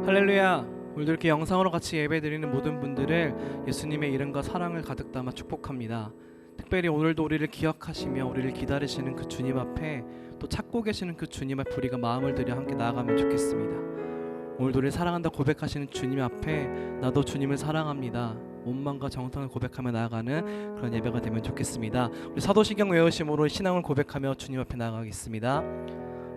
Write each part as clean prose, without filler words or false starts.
할렐루야. 오늘도 이렇게 영상으로 같이 예배드리는 모든 분들을 예수님의 이름과 사랑을 가득 담아 축복합니다. 특별히 오늘도 우리를 기억하시며 우리를 기다리시는 그 주님 앞에 또 찾고 계시는 그 주님 앞에 우리가 마음을 들여 함께 나아가면 좋겠습니다. 오늘도 우리를 사랑한다 고백하시는 주님 앞에 나도 주님을 사랑합니다, 온 마음과 정성을 고백하며 나아가는 그런 예배가 되면 좋겠습니다. 우리 사도신경 외우심으로 신앙을 고백하며 주님 앞에 나아가겠습니다.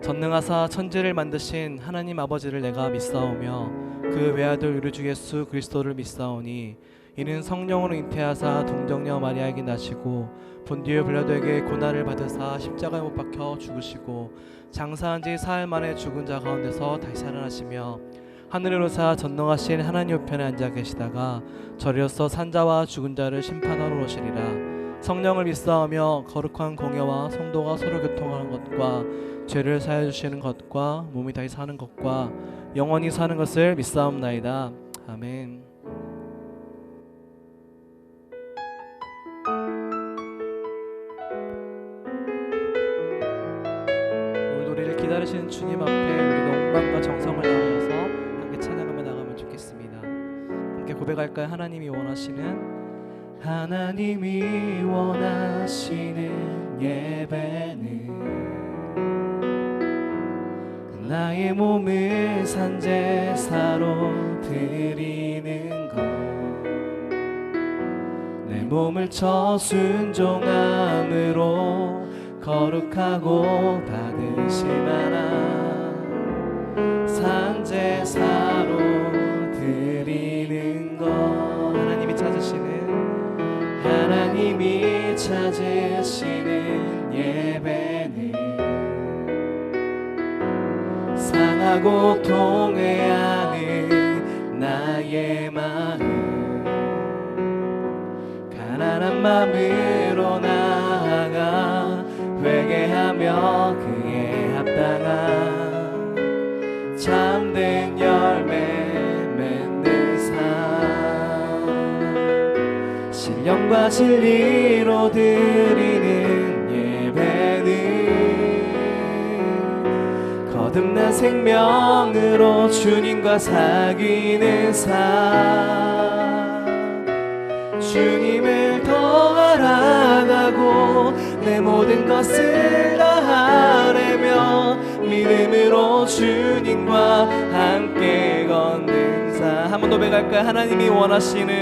전능하사 천지를 만드신 하나님 아버지를 내가 믿사오며 그 외아들 우리 주 예수 그리스도를 믿사오니 이는 성령으로 잉태하사 동정녀 마리아에게 나시고 본디오 빌라도에게 고난을 받으사 십자가에 못 박혀 죽으시고 장사한 지 사흘 만에 죽은 자 가운데서 다시 살아나시며 하늘에 오르사 전능하신 하나님 우편에 앉아 계시다가 저리로서 산자와 죽은 자를 심판하러 오시리라. 성령을 믿사오며 거룩한 공예와 성도가 서로 교통하는 것과 죄를 사해 주시는 것과 몸이 다시 사는 것과 영원히 사는 것을 믿사옵나이다. 아멘. 오늘 우리를 기다리시는 주님 앞에 우리가 온 마음과 정성을 다하여서 함께 찬양하며 나가면 좋겠습니다. 함께 고백할까요? 하나님이 원하시는 예배는 나의 몸을 산제사로 드리는 것, 내 몸을 저순종함으로 거룩하고 받으실만한 산제사로 드리는 것. 하나님이 찾으시는 예배는 상하고 통회하는 나의 마음, 가난한 마음으로 나아가 회개하며 그에 합당한 참된 열매 맺는 삶, 신령과 진리로 드리는 예배는 거듭난 생명으로 주님과 사귀는 삶, 주님을 더 알아가고 내 모든 것을 다하려며 믿음으로 주님과 함께 걷는 삶. 한 번 더 배갈까요? 하나님이 원하시는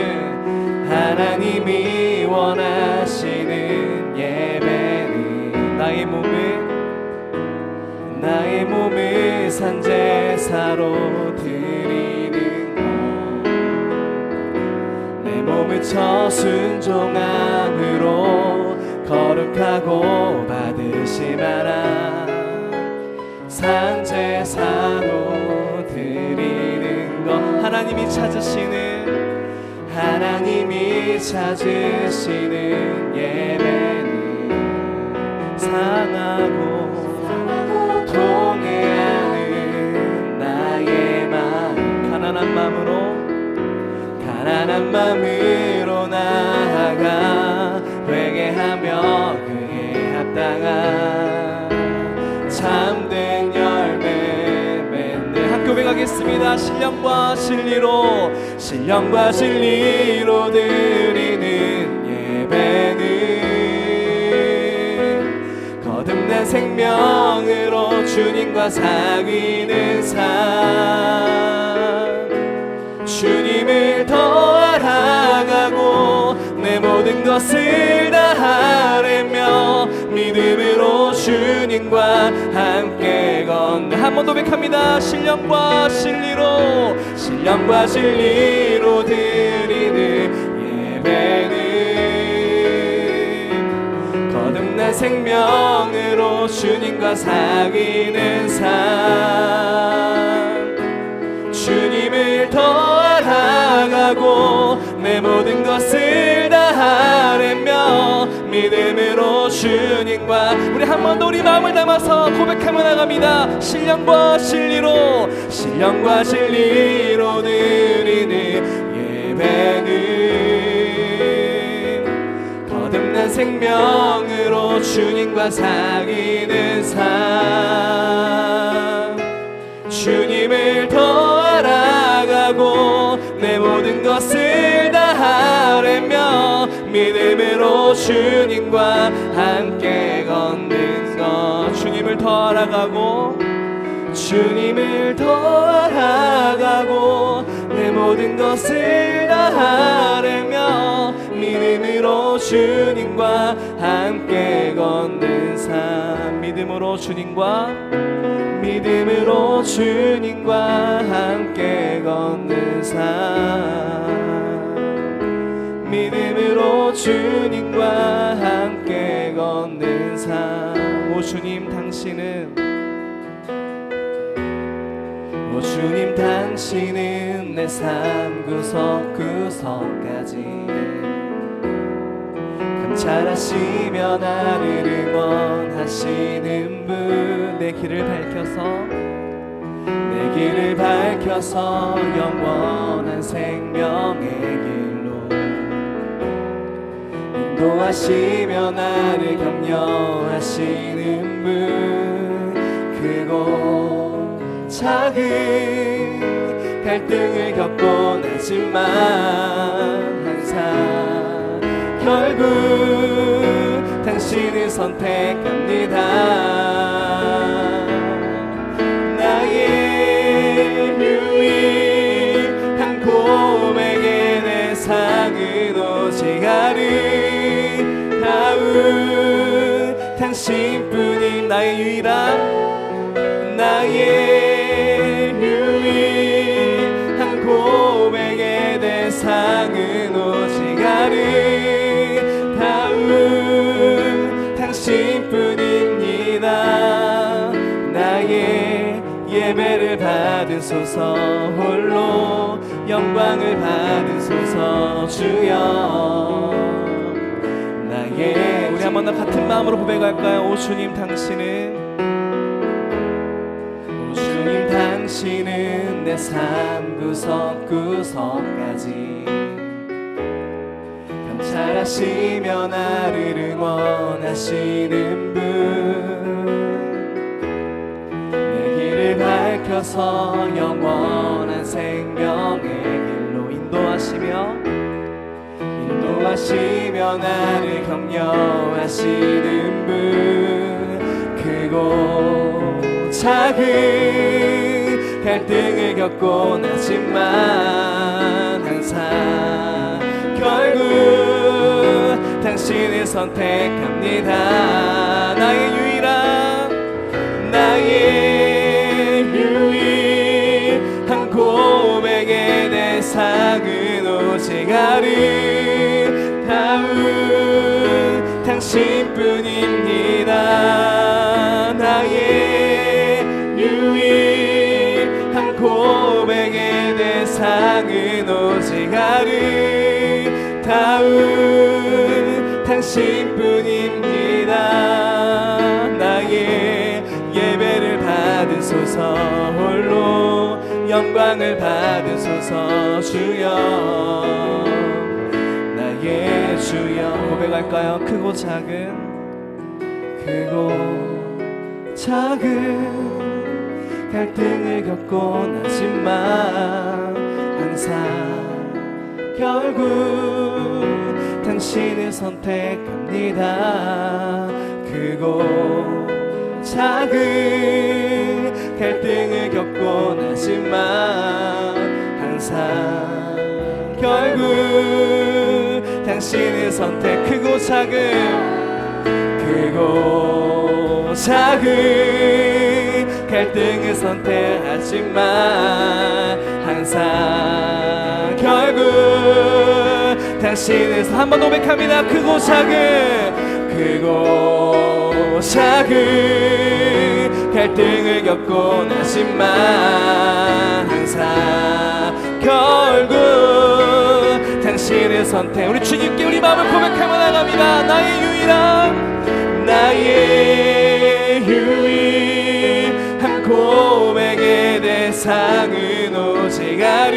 예배는 나의 몸을 산제사로 드리는 것, 내 몸을 저순종함으로 거룩하고 받으실만한 산제사로 드리는 것. 하나님이 찾으시는 예배는 상하고 통회하는 나의 마음, 가난한 마음으로 나아가 회개하며 그에 합당한 참된 열매 맺는. 함께 고백하겠습니다. 신령과 진리로 드리는 예배는 거듭난 생명으로 주님과 사귀는 삶, 주님을 더 알아가고 내 모든 것을 다하려며 믿음으로 주님과 함께 걷는. 한 번 더 고백합니다. 신령과 진리로 드리는 예배는 거듭난 생명으로 주님과 사귀는 삶, 주님을 더 알아가고 내 모든 것을 다하려며 믿음으로 주님과. 우리 한 번 더 우리 마음을 담아서 고백하며 나갑니다. 신령과 진리로 드리는 예배는 거듭난 생명으로 주님과 사귀는 삶, 주님을 더 알아 믿음으로 주님과 함께 걷는 것. 주님을 더 알아가고 주님을 더 알아가고 내 모든 것을 다하려며 믿음으로 주님과 함께 걷는 삶. 믿음으로 주님과 함께 걷는 삶. 믿음으로 주님과 함께 걷는 삶. 오 주님 당신은 내 삶 구석구석까지 감찰하시며 나를 응원하시는 분. 내 길을 밝혀서 영원한 생명의 길로 인도하시며 나를 격려하시는 분. 크고 작은 갈등을 겪곤 하지만 항상 결국 당신을 선택합니다. 나의 유일한 고백의 대상은 오직 아름다운 당신뿐인 나의 유일한 고백의 대상은 오직 아름다운 당신뿐입니다. 나의 예배를 받으소서 홀로 영광을 받으소서 주여. 나의 우리 한번 더 같은 마음으로 고백할까요? 오 주님 당신은 내 삶 구석구석까지 감찰하시며 나를 응원하시는 분. 내 길을 밝혀서 영원한 생명의 길로 인도하시며 나를 격려하시는 분. 크고 작은 갈등을 겪곤 하지만 항상 결국 당신을 선택합니다. 나의 유일한 고백의 대상은 오직 아름다운 당신뿐입니다. 나의 유일한 고백의 대상은 오직 아름다운 당신뿐입니다. 나의 예배를 받으소서 홀로 영광을 받으소서 주여. 나의 주여. 고백할까요? 크고 작은 갈등을 겪곤 하지만 항상 결국 당신을 선택합니다. 크고 작은 갈등을 겪곤 하지만 항상 결국 당신을 선택. 크고 작은 갈등을 선택하지만 항상 결국 당신을 한번 고백합니다. 크고 작은 갈등을 겪곤 하지만 항상 결국 당신을 선택. 우리 주님께 우리 마음을 고백하며 나갑니다. 나의 유일한 고백의 대상은 오직 아름다운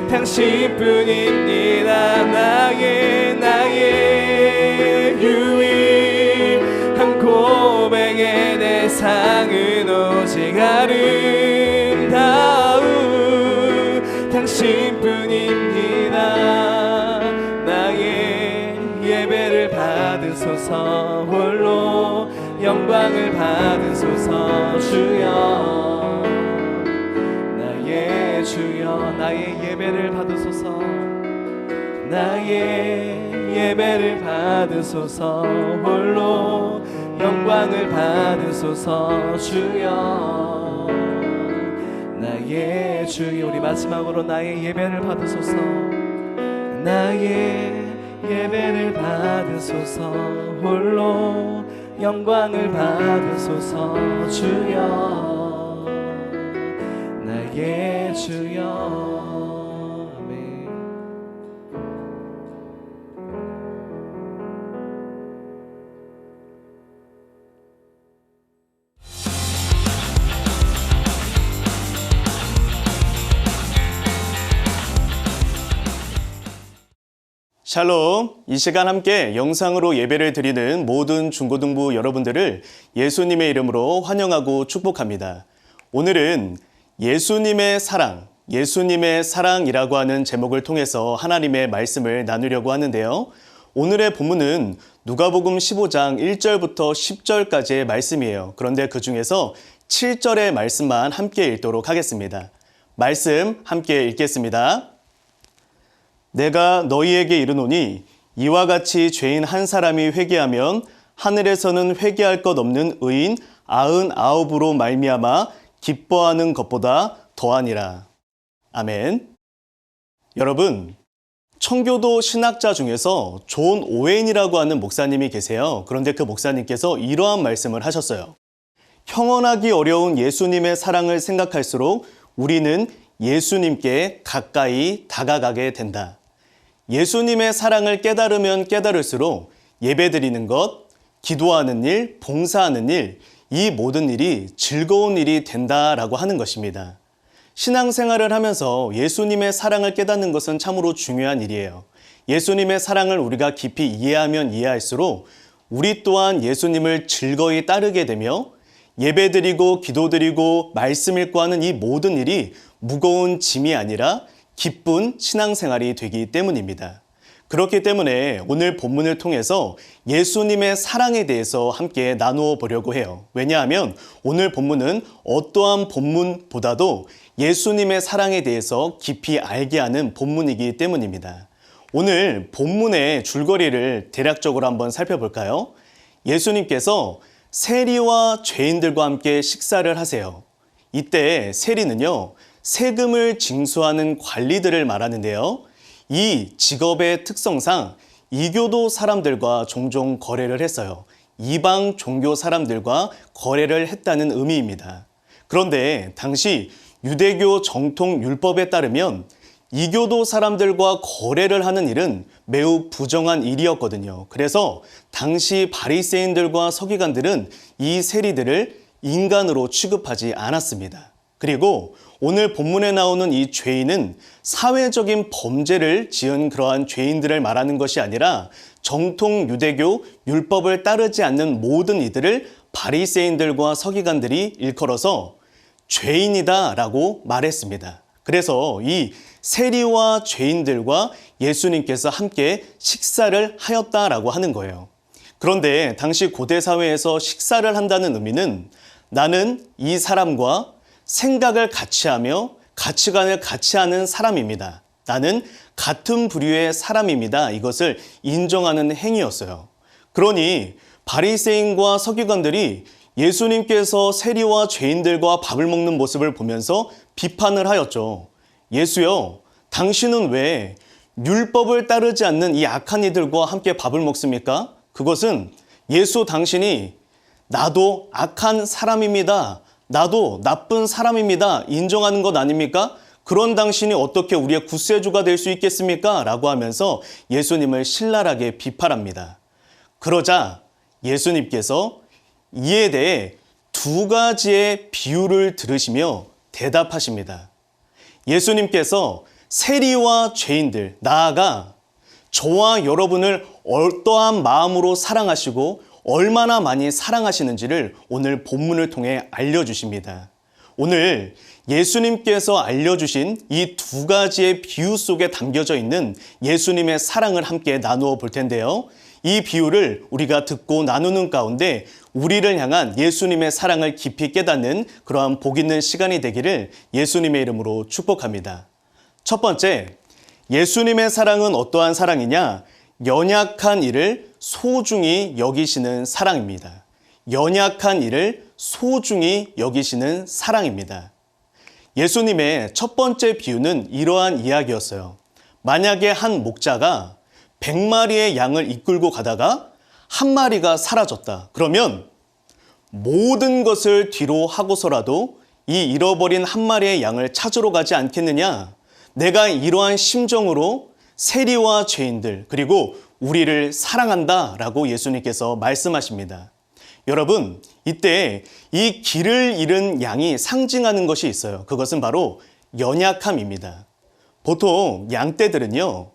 당신뿐입니다. 나의 유일한 고백의 대상은 오직 아름다운 당신뿐입니다. 예배를 받으소서. 홀로 영광을 받으소서. 주여 나의 주여 나의 예배를 받으소서. 나의 예배를 받으소서. 홀로 영광을 받으소서. 주여 나의 주여. 우리 마지막으로 나의 예배를 받으소서. 나의 예배를 받으소서. 홀로 영광을 받으소서. 주여 나의 주여. 아멘. 샬롬, 이 시간 함께 영상으로 예배를 드리는 모든 중고등부 여러분들을 예수님의 이름으로 환영하고 축복합니다. 오늘은 예수님의 사랑이라고 하는 제목을 통해서 하나님의 말씀을 나누려고 하는데요. 오늘의 본문은 누가복음 15장 1절부터 10절까지의 말씀이에요. 그런데 그 중에서 7절의 말씀만 함께 읽도록 하겠습니다. 말씀 함께 읽겠습니다. 내가 너희에게 이르노니 이와 같이 죄인 한 사람이 회개하면 하늘에서는 회개할 것 없는 의인 99으로 말미암아 기뻐하는 것보다 더하니라. 아멘. 여러분, 청교도 신학자 중에서 존 오웬이라고 하는 목사님이 계세요. 그런데 그 목사님께서 이러한 말씀을 하셨어요. 형언하기 어려운 예수님의 사랑을 생각할수록 우리는 예수님께 가까이 다가가게 된다. 예수님의 사랑을 깨달으면 깨달을수록 예배드리는 것, 기도하는 일, 봉사하는 일, 이 모든 일이 즐거운 일이 된다라고 하는 것입니다. 신앙생활을 하면서 예수님의 사랑을 깨닫는 것은 참으로 중요한 일이에요. 예수님의 사랑을 우리가 깊이 이해하면 이해할수록 우리 또한 예수님을 즐거이 따르게 되며 예배드리고 기도드리고 말씀 읽고 하는 이 모든 일이 무거운 짐이 아니라 기쁜 신앙생활이 되기 때문입니다. 그렇기 때문에 오늘 본문을 통해서 예수님의 사랑에 대해서 함께 나누어 보려고 해요. 왜냐하면 오늘 본문은 어떠한 본문보다도 예수님의 사랑에 대해서 깊이 알게 하는 본문이기 때문입니다. 오늘 본문의 줄거리를 대략적으로 한번 살펴볼까요? 예수님께서 세리와 죄인들과 함께 식사를 하세요. 이때 세리는요, 세금을 징수하는 관리들을 말하는데요. 이 직업의 특성상 이교도 사람들과 종종 거래를 했어요. 이방 종교 사람들과 거래를 했다는 의미입니다. 그런데 당시 유대교 정통 율법에 따르면 이교도 사람들과 거래를 하는 일은 매우 부정한 일이었거든요. 그래서 당시 바리새인들과 서기관들은 이 세리들을 인간으로 취급하지 않았습니다. 그리고 오늘 본문에 나오는 이 죄인은 사회적인 범죄를 지은 그러한 죄인들을 말하는 것이 아니라 정통 유대교 율법을 따르지 않는 모든 이들을 바리새인들과 서기관들이 일컬어서 죄인이다라고 말했습니다. 그래서 이 세리와 죄인들과 예수님께서 함께 식사를 하였다라고 하는 거예요. 그런데 당시 고대 사회에서 식사를 한다는 의미는 나는 이 사람과 생각을 같이 하며 가치관을 같이 하는 사람입니다. 나는 같은 부류의 사람입니다. 이것을 인정하는 행위였어요. 그러니 바리새인과 서기관들이 예수님께서 세리와 죄인들과 밥을 먹는 모습을 보면서 비판을 하였죠. 예수여, 당신은 왜 율법을 따르지 않는 이 악한 이들과 함께 밥을 먹습니까? 그것은 예수 당신이 나도 악한 사람입니다. 나도 나쁜 사람입니다. 인정하는 것 아닙니까? 그런 당신이 어떻게 우리의 구세주가 될 수 있겠습니까? 라고 하면서 예수님을 신랄하게 비판합니다. 그러자 예수님께서 이에 대해 두 가지의 비유를 들으시며 대답하십니다. 예수님께서 세리와 죄인들, 나아가 저와 여러분을 어떠한 마음으로 사랑하시고 얼마나 많이 사랑하시는지를 오늘 본문을 통해 알려주십니다. 오늘 예수님께서 알려주신 이 두 가지의 비유 속에 담겨져 있는 예수님의 사랑을 함께 나누어 볼 텐데요. 이 비유를 우리가 듣고 나누는 가운데 우리를 향한 예수님의 사랑을 깊이 깨닫는 그러한 복 있는 시간이 되기를 예수님의 이름으로 축복합니다. 첫 번째, 예수님의 사랑은 어떠한 사랑이냐? 연약한 이를 소중히 여기시는 사랑입니다. 연약한 이를 소중히 여기시는 사랑입니다. 예수님의 첫 번째 비유는 이러한 이야기였어요. 만약에 한 목자가 100마리의 양을 이끌고 가다가 한 마리가 사라졌다. 그러면 모든 것을 뒤로 하고서라도 이 잃어버린 한 마리의 양을 찾으러 가지 않겠느냐? 내가 이러한 심정으로 세리와 죄인들 그리고 우리를 사랑한다라고 예수님께서 말씀하십니다. 여러분, 이때 이 길을 잃은 양이 상징하는 것이 있어요. 그것은 바로 연약함입니다. 보통 양떼들은요,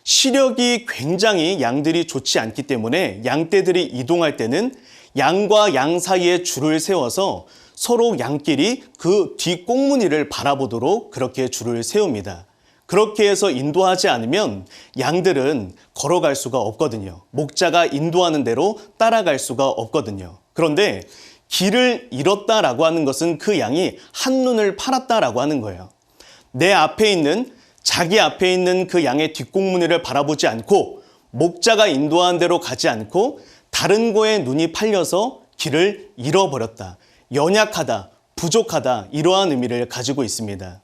시력이 굉장히 양들이 좋지 않기 때문에 양떼들이 이동할 때는 양과 양 사이에 줄을 세워서 서로 양끼리 그 뒷꽁무니를 바라보도록 그렇게 줄을 세웁니다. 그렇게 해서 인도하지 않으면 양들은 걸어갈 수가 없거든요. 목자가 인도하는 대로 따라갈 수가 없거든요. 그런데 길을 잃었다라고 하는 것은 그 양이 한눈을 팔았다라고 하는 거예요. 내 앞에 있는 자기 앞에 있는 그 양의 뒷꽁무니를 바라보지 않고 목자가 인도하는 대로 가지 않고 다른 거에 눈이 팔려서 길을 잃어버렸다. 연약하다, 부족하다 이러한 의미를 가지고 있습니다.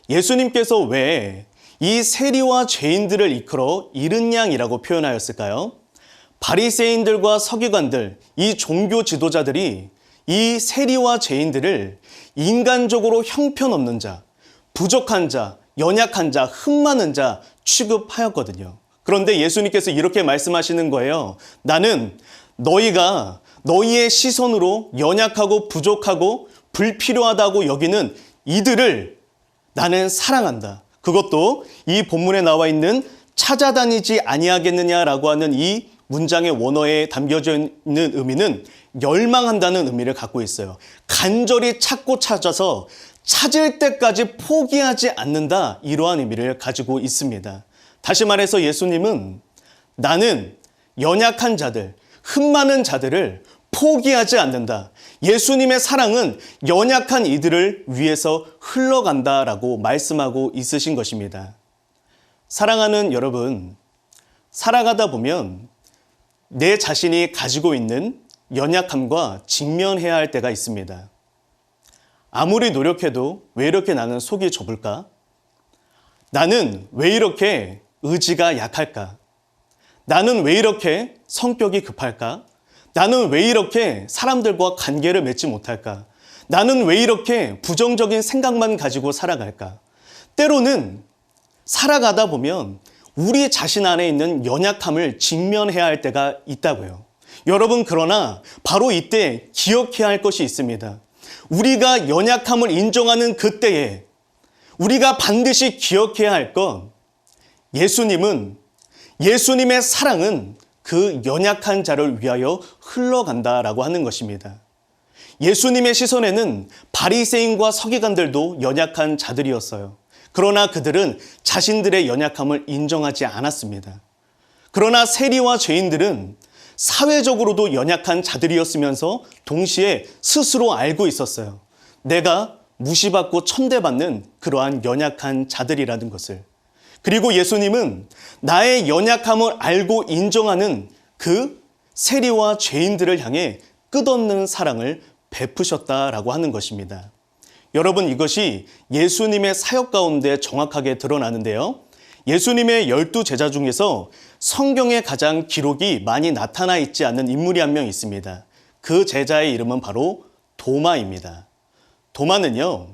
예수님께서 왜 이 세리와 죄인들을 이끌어 잃은 양이라고 표현하였을까요? 바리새인들과 서기관들, 이 종교 지도자들이 이 세리와 죄인들을 인간적으로 형편없는 자, 부족한 자, 연약한 자, 흠 많은 자 취급하였거든요. 그런데 예수님께서 이렇게 말씀하시는 거예요. 나는 너희가 너희의 시선으로 연약하고 부족하고 불필요하다고 여기는 이들을 나는 사랑한다. 그것도 이 본문에 나와 있는 찾아다니지 아니하겠느냐라고 하는 이 문장의 원어에 담겨져 있는 의미는 열망한다는 의미를 갖고 있어요. 간절히 찾고 찾아서 찾을 때까지 포기하지 않는다. 이러한 의미를 가지고 있습니다. 다시 말해서 예수님은 나는 연약한 자들, 흠 많은 자들을 포기하지 않는다. 예수님의 사랑은 연약한 이들을 위해서 흘러간다라고 말씀하고 있으신 것입니다. 사랑하는 여러분, 살아가다 보면 내 자신이 가지고 있는 연약함과 직면해야 할 때가 있습니다. 아무리 노력해도 왜 이렇게 나는 속이 좁을까? 나는 왜 이렇게 의지가 약할까? 나는 왜 이렇게 성격이 급할까? 나는 왜 이렇게 사람들과 관계를 맺지 못할까? 나는 왜 이렇게 부정적인 생각만 가지고 살아갈까? 때로는 살아가다 보면 우리 자신 안에 있는 연약함을 직면해야 할 때가 있다고요. 여러분, 그러나 바로 이때 기억해야 할 것이 있습니다. 우리가 연약함을 인정하는 그때에 우리가 반드시 기억해야 할 건 예수님의 사랑은 그 연약한 자를 위하여 흘러간다라고 하는 것입니다. 예수님의 시선에는 바리새인과 서기관들도 연약한 자들이었어요. 그러나 그들은 자신들의 연약함을 인정하지 않았습니다. 그러나 세리와 죄인들은 사회적으로도 연약한 자들이었으면서 동시에 스스로 알고 있었어요. 내가 무시받고 천대받는 그러한 연약한 자들이라는 것을. 그리고 예수님은 나의 연약함을 알고 인정하는 그 세리와 죄인들을 향해 끝없는 사랑을 베푸셨다라고 하는 것입니다. 여러분, 이것이 예수님의 사역 가운데 정확하게 드러나는데요. 예수님의 12 제자 중에서 성경에 가장 기록이 많이 나타나 있지 않는 인물이 한 명 있습니다. 그 제자의 이름은 바로 도마입니다. 도마는요,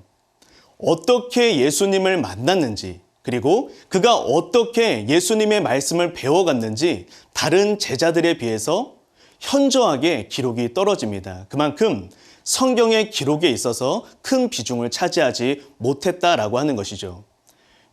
어떻게 예수님을 만났는지, 그리고 그가 어떻게 예수님의 말씀을 배워갔는지 다른 제자들에 비해서 현저하게 기록이 떨어집니다. 그만큼 성경의 기록에 있어서 큰 비중을 차지하지 못했다라고 하는 것이죠.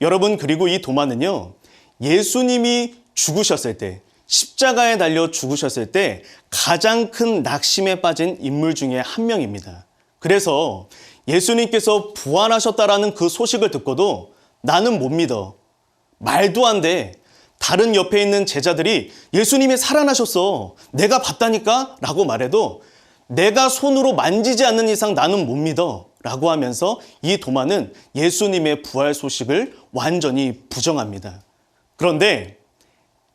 여러분, 그리고 이 도마는요, 예수님이 죽으셨을 때, 십자가에 달려 죽으셨을 때 가장 큰 낙심에 빠진 인물 중에 한 명입니다. 그래서 예수님께서 부활하셨다라는 그 소식을 듣고도 나는 못 믿어. 말도 안 돼. 다른 옆에 있는 제자들이 예수님이 살아나셨어, 내가 봤다니까 라고 말해도 내가 손으로 만지지 않는 이상 나는 못 믿어 라고 하면서 이 도마는 예수님의 부활 소식을 완전히 부정합니다. 그런데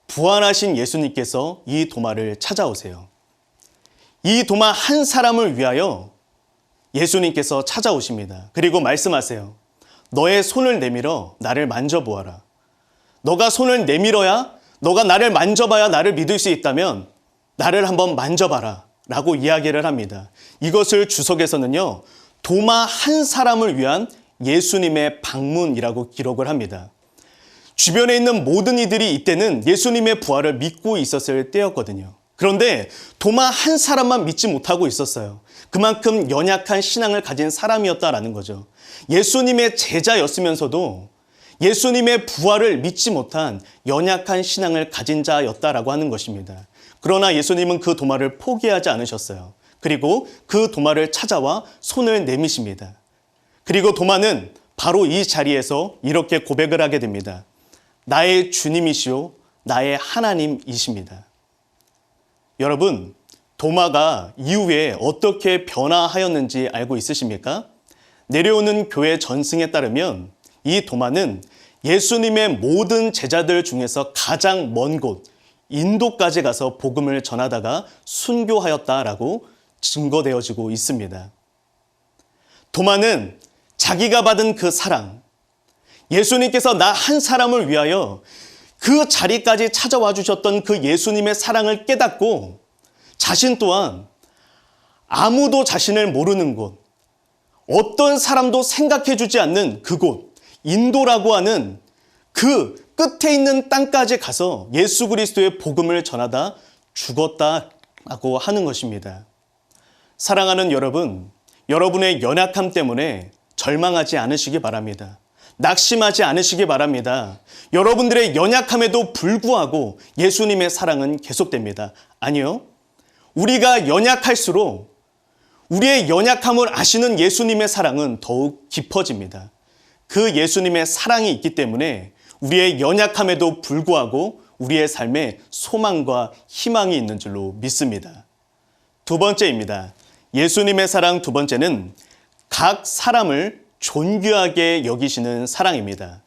부활하신 예수님께서 이 도마를 찾아오세요. 이 도마 한 사람을 위하여 예수님께서 찾아오십니다. 그리고 말씀하세요. 너의 손을 내밀어 나를 만져보아라. 너가 손을 내밀어야, 너가 나를 만져봐야 나를 믿을 수 있다면 나를 한번 만져봐라 라고 이야기를 합니다. 이것을 주석에서는요, 도마 한 사람을 위한 예수님의 방문이라고 기록을 합니다. 주변에 있는 모든 이들이 이때는 예수님의 부활을 믿고 있었을 때였거든요. 그런데 도마 한 사람만 믿지 못하고 있었어요. 그만큼 연약한 신앙을 가진 사람이었다라는 거죠. 예수님의 제자였으면서도 예수님의 부활을 믿지 못한 연약한 신앙을 가진 자였다라고 하는 것입니다. 그러나 예수님은 그 도마를 포기하지 않으셨어요. 그리고 그 도마를 찾아와 손을 내미십니다. 그리고 도마는 바로 이 자리에서 이렇게 고백을 하게 됩니다. 나의 주님이시오, 나의 하나님이십니다. 여러분, 도마가 이후에 어떻게 변화하였는지 알고 있으십니까? 내려오는 교회 전승에 따르면 이 도마는 예수님의 모든 제자들 중에서 가장 먼 곳, 인도까지 가서 복음을 전하다가 순교하였다라고 증거되어지고 있습니다. 도마는 자기가 받은 그 사랑, 예수님께서 나 한 사람을 위하여 그 자리까지 찾아와 주셨던 그 예수님의 사랑을 깨닫고 자신 또한 아무도 자신을 모르는 곳, 어떤 사람도 생각해 주지 않는 그곳, 인도라고 하는 그 끝에 있는 땅까지 가서 예수 그리스도의 복음을 전하다 죽었다라고 하는 것입니다. 사랑하는 여러분, 여러분의 연약함 때문에 절망하지 않으시기 바랍니다. 낙심하지 않으시기 바랍니다. 여러분들의 연약함에도 불구하고 예수님의 사랑은 계속됩니다. 아니요. 우리가 연약할수록 우리의 연약함을 아시는 예수님의 사랑은 더욱 깊어집니다. 그 예수님의 사랑이 있기 때문에 우리의 연약함에도 불구하고 우리의 삶에 소망과 희망이 있는 줄로 믿습니다. 두 번째입니다. 예수님의 사랑 두 번째는 각 사람을 존귀하게 여기시는 사랑입니다.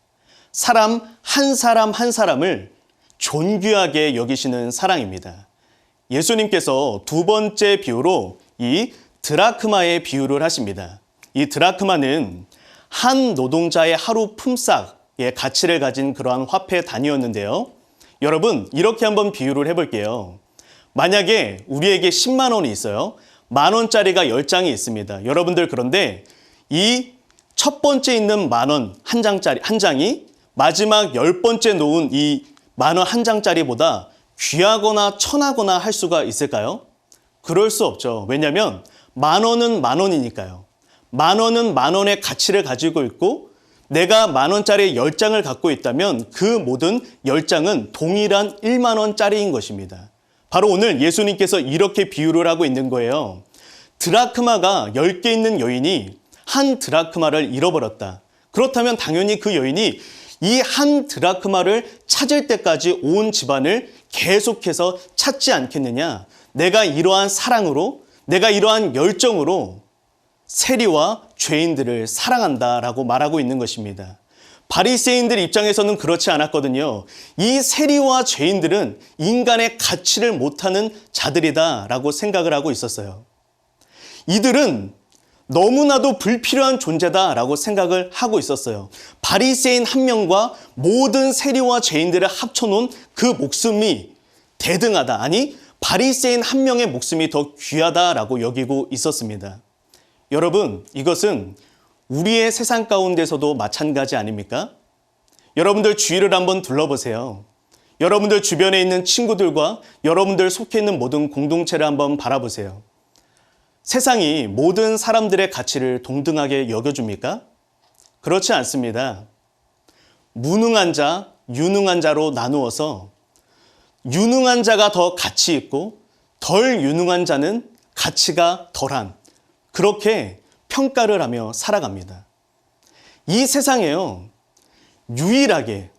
사람 한 사람을 존귀하게 여기시는 사랑입니다. 예수님께서 두 번째 비유로 이 드라크마의 비유를 하십니다. 이 드라크마는 한 노동자의 하루 품삯의 가치를 가진 그러한 화폐 단위였는데요. 여러분, 이렇게 한번 비유를 해볼게요. 만약에 우리에게 10만 원이 있어요. 만 원짜리가 10장이 있습니다. 여러분들, 그런데 이 첫 번째 있는 만 원 한 장이 마지막 10번째 놓은 이 만 원 한 장짜리보다 귀하거나 천하거나 할 수가 있을까요? 그럴 수 없죠. 왜냐하면 만 원은 만 원이니까요. 만 원은 만 원의 가치를 가지고 있고 내가 만 원짜리 10장을 갖고 있다면 그 모든 10장은 동일한 1만 원짜리인 것입니다. 바로 오늘 예수님께서 이렇게 비유를 하고 있는 거예요. 드라크마가 10개 있는 여인이 한 드라크마를 잃어버렸다. 그렇다면 당연히 그 여인이 이 한 드라크마를 찾을 때까지 온 집안을 계속해서 찾지 않겠느냐. 내가 이러한 사랑으로, 내가 이러한 열정으로 세리와 죄인들을 사랑한다라고 말하고 있는 것입니다. 바리새인들 입장에서는 그렇지 않았거든요. 이 세리와 죄인들은 인간의 가치를 못하는 자들이다라고 생각을 하고 있었어요. 이들은 너무나도 불필요한 존재다라고 생각을 하고 있었어요. 바리새인 한 명과 모든 세리와 죄인들을 합쳐놓은 그 목숨이 대등하다. 아니, 바리새인 한 명의 목숨이 더 귀하다라고 여기고 있었습니다. 여러분, 이것은 우리의 세상 가운데서도 마찬가지 아닙니까? 여러분들 주위를 한번 둘러보세요. 여러분들 주변에 있는 친구들과 여러분들 속해 있는 모든 공동체를 한번 바라보세요. 세상이 모든 사람들의 가치를 동등하게 여겨줍니까? 그렇지 않습니다. 무능한 자, 유능한 자로 나누어서 유능한 자가 더 가치 있고 덜 유능한 자는 가치가 덜한, 그렇게 평가를 하며 살아갑니다. 이 세상에요, 유일하게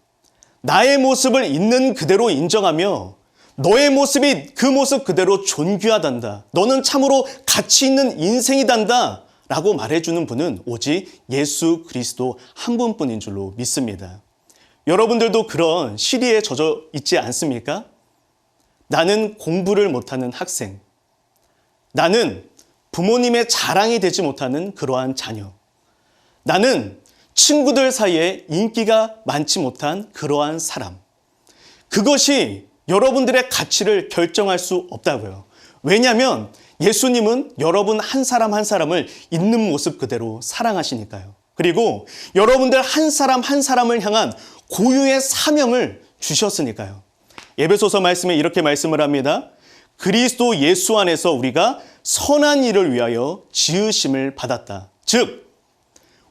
나의 모습을 있는 그대로 인정하며 너의 모습이 그 모습 그대로 존귀하단다. 너는 참으로 가치 있는 인생이단다. 라고 말해주는 분은 오직 예수 그리스도 한 분뿐인 줄로 믿습니다. 여러분들도 그런 시리에 젖어 있지 않습니까? 나는 공부를 못하는 학생. 나는 부모님의 자랑이 되지 못하는 그러한 자녀. 나는 친구들 사이에 인기가 많지 못한 그러한 사람. 그것이 여러분들의 가치를 결정할 수 없다고요. 왜냐하면 예수님은 여러분 한 사람 한 사람을 있는 모습 그대로 사랑하시니까요. 그리고 여러분들 한 사람 한 사람을 향한 고유의 사명을 주셨으니까요. 에베소서 말씀에 이렇게 말씀을 합니다. 그리스도 예수 안에서 우리가 선한 일을 위하여 지으심을 받았다. 즉,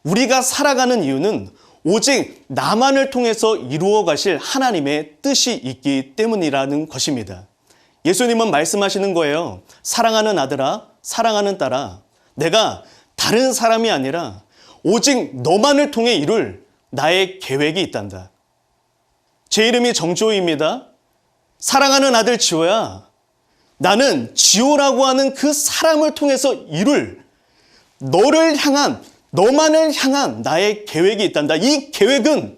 우리가 살아가는 이유는 오직 나만을 통해서 이루어 가실 하나님의 뜻이 있기 때문이라는 것입니다. 예수님은 말씀하시는 거예요. 사랑하는 아들아, 사랑하는 딸아, 내가 다른 사람이 아니라 오직 너만을 통해 이룰 나의 계획이 있단다. 제 이름이 정지호입니다. 사랑하는 아들 지호야, 나는 지호라고 하는 그 사람을 통해서 이룰 너를 향한, 너만을 향한 나의 계획이 있단다. 이 계획은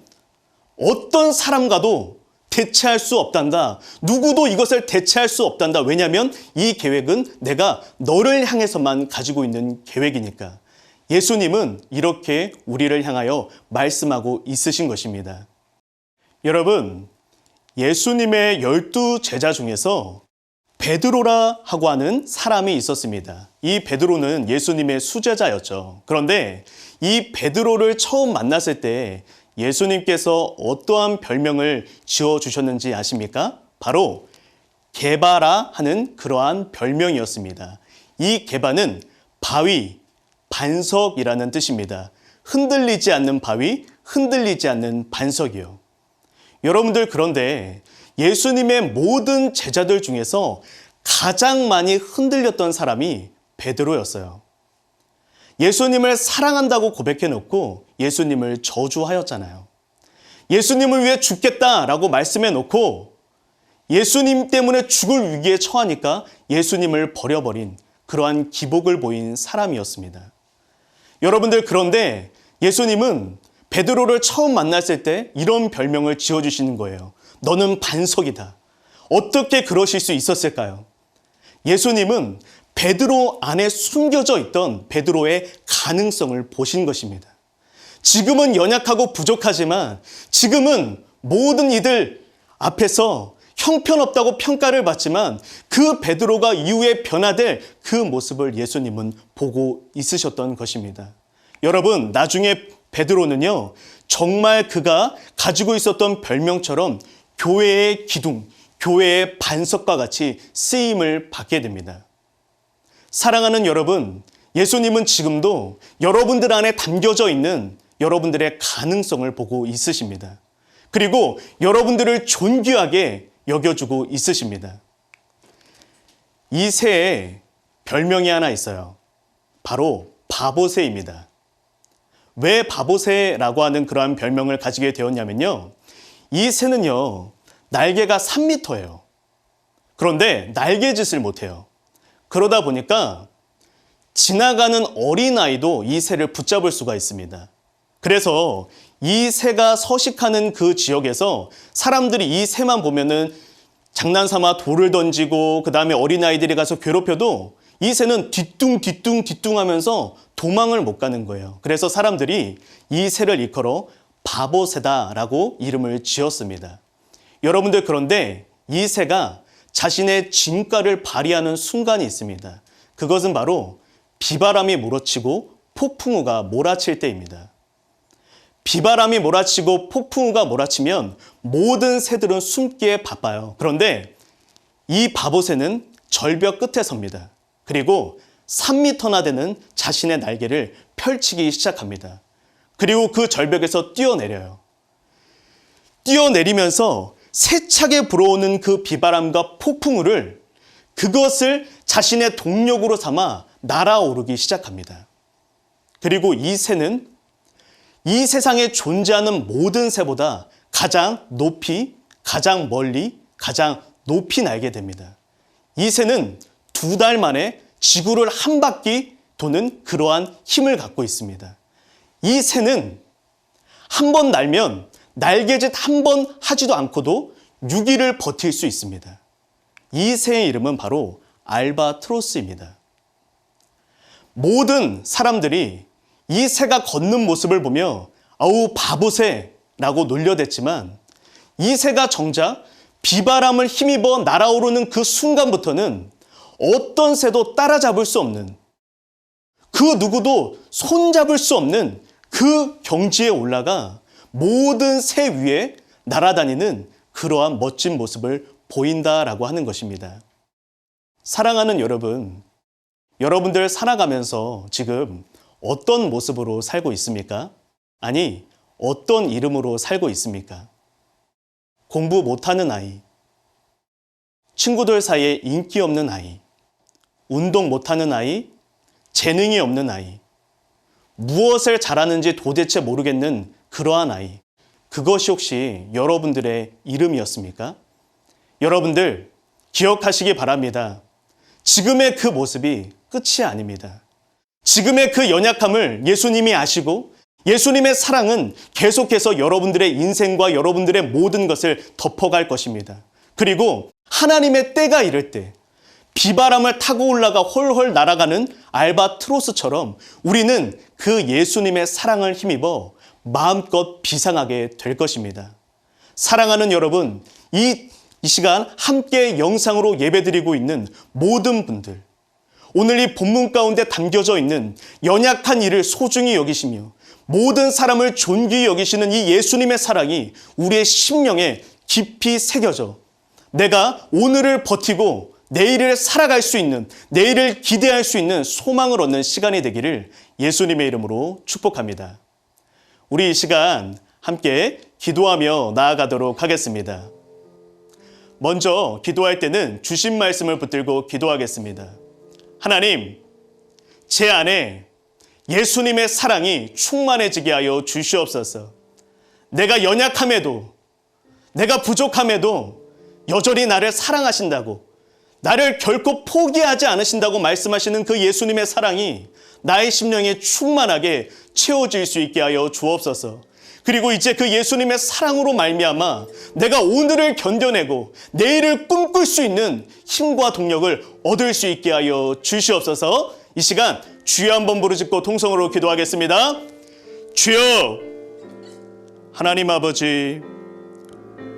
어떤 사람과도 대체할 수 없단다. 누구도 이것을 대체할 수 없단다. 왜냐하면 이 계획은 내가 너를 향해서만 가지고 있는 계획이니까. 예수님은 이렇게 우리를 향하여 말씀하고 있으신 것입니다. 여러분, 예수님의 12 제자 중에서 베드로라 하고 하는 사람이 있었습니다. 이 베드로는 예수님의 수제자였죠. 그런데 이 베드로를 처음 만났을 때 예수님께서 어떠한 별명을 지어주셨는지 아십니까? 바로 게바라 하는 그러한 별명이었습니다. 이 게바는 바위, 반석이라는 뜻입니다. 흔들리지 않는 바위, 흔들리지 않는 반석이요. 여러분들, 그런데 예수님의 모든 제자들 중에서 가장 많이 흔들렸던 사람이 베드로였어요. 예수님을 사랑한다고 고백해놓고 예수님을 저주하였잖아요. 예수님을 위해 죽겠다라고 말씀해놓고 예수님 때문에 죽을 위기에 처하니까 예수님을 버려버린 그러한 기복을 보인 사람이었습니다. 여러분들, 그런데 예수님은 베드로를 처음 만났을 때 이런 별명을 지어주시는 거예요. 너는 반석이다. 어떻게 그러실 수 있었을까요? 예수님은 베드로 안에 숨겨져 있던 베드로의 가능성을 보신 것입니다. 지금은 연약하고 부족하지만 지금은 모든 이들 앞에서 형편없다고 평가를 받지만 그 베드로가 이후에 변화될 그 모습을 예수님은 보고 있으셨던 것입니다. 여러분, 나중에 베드로는요, 정말 그가 가지고 있었던 별명처럼 교회의 기둥, 교회의 반석과 같이 쓰임을 받게 됩니다. 사랑하는 여러분, 예수님은 지금도 여러분들 안에 담겨져 있는 여러분들의 가능성을 보고 있으십니다. 그리고 여러분들을 존귀하게 여겨주고 있으십니다. 이 새에 별명이 하나 있어요. 바로 바보새입니다. 왜 바보새라고 하는 그러한 별명을 가지게 되었냐면요, 이 새는요, 날개가 3m예요. 그런데 날개짓을 못해요. 그러다 보니까 지나가는 어린아이도 이 새를 붙잡을 수가 있습니다. 그래서 이 새가 서식하는 그 지역에서 사람들이 이 새만 보면은 장난삼아 돌을 던지고 그 다음에 어린아이들이 가서 괴롭혀도 이 새는 뒤뚱 하면서 도망을 못 가는 거예요. 그래서 사람들이 이 새를 일컬어 바보새다라고 이름을 지었습니다. 여러분들, 그런데 이 새가 자신의 진가를 발휘하는 순간이 있습니다. 그것은 바로 비바람이 몰아치고 폭풍우가 몰아칠 때입니다. 비바람이 몰아치고 폭풍우가 몰아치면 모든 새들은 숨기에 바빠요. 그런데 이 바보새는 절벽 끝에 섭니다. 그리고 3m나 되는 자신의 날개를 펼치기 시작합니다. 그리고 그 절벽에서 뛰어내려요. 뛰어내리면서 세차게 불어오는 그 비바람과 폭풍우를, 그것을 자신의 동력으로 삼아 날아오르기 시작합니다. 그리고 이 새는 이 세상에 존재하는 모든 새보다 가장 높이, 가장 멀리, 가장 높이 날게 됩니다. 이 새는 2달 만에 지구를 한 바퀴 도는 그러한 힘을 갖고 있습니다. 이 새는 한 번 날면 날개짓 한 번 하지도 않고도 6일을 버틸 수 있습니다. 이 새의 이름은 바로 알바트로스입니다. 모든 사람들이 이 새가 걷는 모습을 보며 아우 바보새라고 놀려댔지만 이 새가 정작 비바람을 힘입어 날아오르는 그 순간부터는 어떤 새도 따라잡을 수 없는, 그 누구도 손잡을 수 없는 그 경지에 올라가 모든 새 위에 날아다니는 그러한 멋진 모습을 보인다라고 하는 것입니다. 사랑하는 여러분, 여러분들 살아가면서 지금 어떤 모습으로 살고 있습니까? 아니, 어떤 이름으로 살고 있습니까? 공부 못하는 아이, 친구들 사이에 인기 없는 아이, 운동 못하는 아이, 재능이 없는 아이, 무엇을 잘하는지 도대체 모르겠는 그러한 아이, 그것이 혹시 여러분들의 이름이었습니까? 여러분들 기억하시기 바랍니다. 지금의 그 모습이 끝이 아닙니다. 지금의 그 연약함을 예수님이 아시고 예수님의 사랑은 계속해서 여러분들의 인생과 여러분들의 모든 것을 덮어갈 것입니다. 그리고 하나님의 때가 이를 때 비바람을 타고 올라가 헐헐 날아가는 알바트로스처럼 우리는 그 예수님의 사랑을 힘입어 마음껏 비상하게 될 것입니다. 사랑하는 여러분, 이 시간 함께 영상으로 예배드리고 있는 모든 분들, 오늘 이 본문 가운데 담겨져 있는 연약한 이를 소중히 여기시며 모든 사람을 존귀히 여기시는 이 예수님의 사랑이 우리의 심령에 깊이 새겨져 내가 오늘을 버티고 내일을 살아갈 수 있는, 내일을 기대할 수 있는 소망을 얻는 시간이 되기를 예수님의 이름으로 축복합니다. 우리 이 시간 함께 기도하며 나아가도록 하겠습니다. 먼저 기도할 때는 주신 말씀을 붙들고 기도하겠습니다. 하나님, 제 안에 예수님의 사랑이 충만해지게 하여 주시옵소서. 내가 연약함에도, 내가 부족함에도 여전히 나를 사랑하신다고, 나를 결코 포기하지 않으신다고 말씀하시는 그 예수님의 사랑이 나의 심령에 충만하게 채워질 수 있게 하여 주옵소서. 그리고 이제 그 예수님의 사랑으로 말미암아 내가 오늘을 견뎌내고 내일을 꿈꿀 수 있는 힘과 동력을 얻을 수 있게 하여 주시옵소서. 이 시간 주여 한번 부르짖고 통성으로 기도하겠습니다. 주여, 하나님 아버지,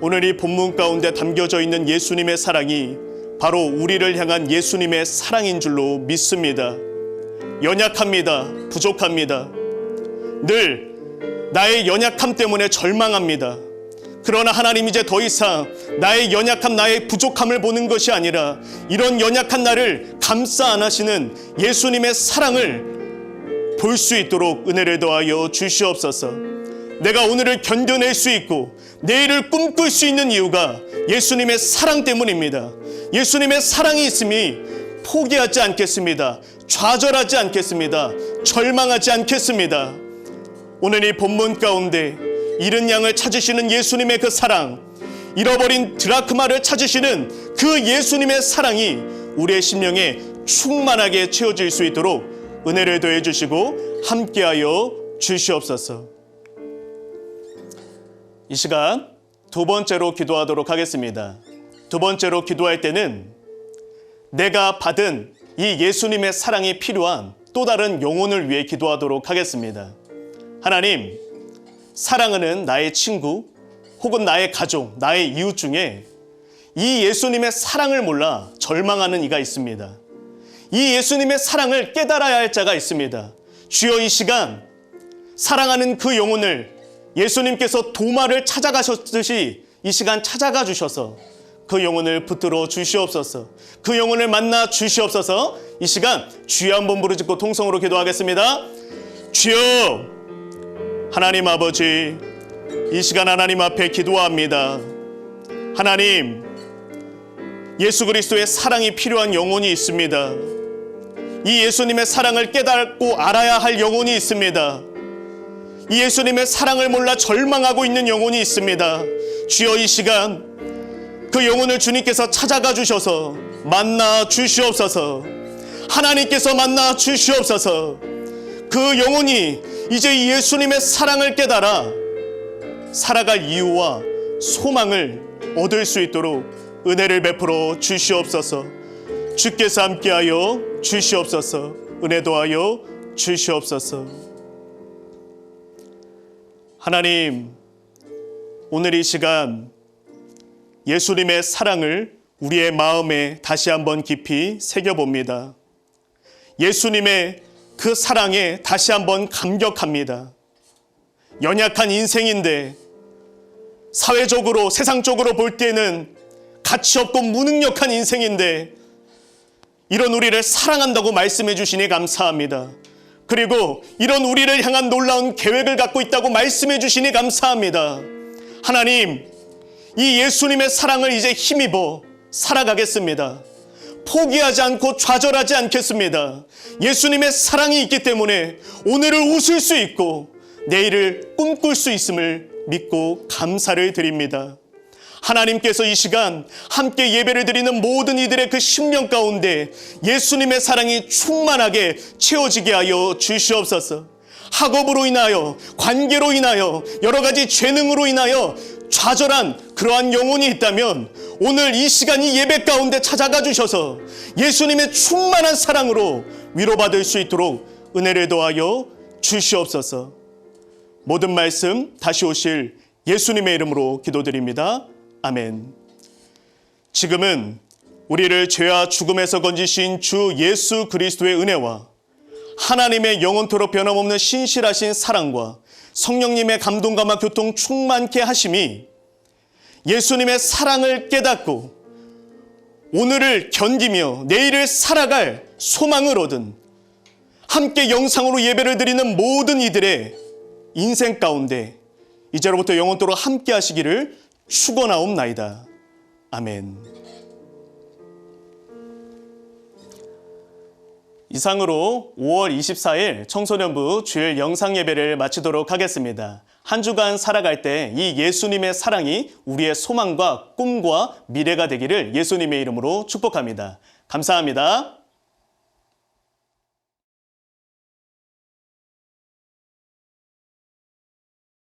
오늘 이 본문 가운데 담겨져 있는 예수님의 사랑이 바로 우리를 향한 예수님의 사랑인 줄로 믿습니다. 연약합니다. 부족합니다. 늘 나의 연약함 때문에 절망합니다. 그러나 하나님, 이제 더 이상 나의 연약함, 나의 부족함을 보는 것이 아니라 이런 연약한 나를 감싸 안으시는 예수님의 사랑을 볼 수 있도록 은혜를 더하여 주시옵소서. 내가 오늘을 견뎌낼 수 있고 내일을 꿈꿀 수 있는 이유가 예수님의 사랑 때문입니다. 예수님의 사랑이 있음이 포기하지 않겠습니다. 좌절하지 않겠습니다. 절망하지 않겠습니다. 오늘 이 본문 가운데 잃은 양을 찾으시는 예수님의 그 사랑, 잃어버린 드라크마를 찾으시는 그 예수님의 사랑이 우리의 심령에 충만하게 채워질 수 있도록 은혜를 더해 주시고 함께하여 주시옵소서. 이 시간 두 번째로 기도하도록 하겠습니다. 두 번째로 기도할 때는 내가 받은 이 예수님의 사랑이 필요한 또 다른 영혼을 위해 기도하도록 하겠습니다. 하나님, 사랑하는 나의 친구 혹은 나의 가족, 나의 이웃 중에 이 예수님의 사랑을 몰라 절망하는 이가 있습니다. 이 예수님의 사랑을 깨달아야 할 자가 있습니다. 주여, 이 시간 사랑하는 그 영혼을 예수님께서 도마를 찾아가셨듯이 이 시간 찾아가 주셔서 그 영혼을 붙들어 주시옵소서. 그 영혼을 만나 주시옵소서. 이 시간 주여 한번 부르짖고 통성으로 기도하겠습니다. 주여, 하나님 아버지, 이 시간 하나님 앞에 기도합니다. 하나님, 예수 그리스도의 사랑이 필요한 영혼이 있습니다. 이 예수님의 사랑을 깨닫고 알아야 할 영혼이 있습니다. 이 예수님의 사랑을 몰라 절망하고 있는 영혼이 있습니다. 주여, 이 시간 그 영혼을 주님께서 찾아가 주셔서 만나 주시옵소서. 하나님께서 만나 주시옵소서. 그 영혼이 이제 이 예수님의 사랑을 깨달아 살아갈 이유와 소망을 얻을 수 있도록 은혜를 베풀어 주시옵소서. 주께서 함께하여 주시옵소서. 은혜 더하여 주시옵소서. 하나님, 오늘 이 시간 예수님의 사랑을 우리의 마음에 다시 한번 깊이 새겨봅니다. 예수님의 그 사랑에 다시 한번 감격합니다. 연약한 인생인데, 사회적으로, 세상적으로 볼 때는 가치 없고 무능력한 인생인데, 이런 우리를 사랑한다고 말씀해 주시니 감사합니다. 그리고 이런 우리를 향한 놀라운 계획을 갖고 있다고 말씀해 주시니 감사합니다. 하나님, 이 예수님의 사랑을 이제 힘입어 살아가겠습니다. 포기하지 않고 좌절하지 않겠습니다. 예수님의 사랑이 있기 때문에 오늘을 웃을 수 있고 내일을 꿈꿀 수 있음을 믿고 감사를 드립니다. 하나님께서 이 시간 함께 예배를 드리는 모든 이들의 그 심령 가운데 예수님의 사랑이 충만하게 채워지게 하여 주시옵소서. 학업으로 인하여, 관계로 인하여, 여러 가지 재능으로 인하여 좌절한 그러한 영혼이 있다면 오늘 이 시간 이 예배 가운데 찾아가 주셔서 예수님의 충만한 사랑으로 위로받을 수 있도록 은혜를 더하여 주시옵소서. 모든 말씀 다시 오실 예수님의 이름으로 기도드립니다. 아멘. 지금은 우리를 죄와 죽음에서 건지신 주 예수 그리스도의 은혜와 하나님의 영원토록 변함없는 신실하신 사랑과 성령님의 감동감화 교통 충만케 하심이 예수님의 사랑을 깨닫고 오늘을 견디며 내일을 살아갈 소망을 얻은 함께 영상으로 예배를 드리는 모든 이들의 인생 가운데 이제로부터 영원토록 함께 하시기를 축원하옵나이다. 아멘. 이상으로 5월 24일 청소년부 주일 영상 예배를 마치도록 하겠습니다. 한 주간 살아갈 때 이 예수님의 사랑이 우리의 소망과 꿈과 미래가 되기를 예수님의 이름으로 축복합니다. 감사합니다.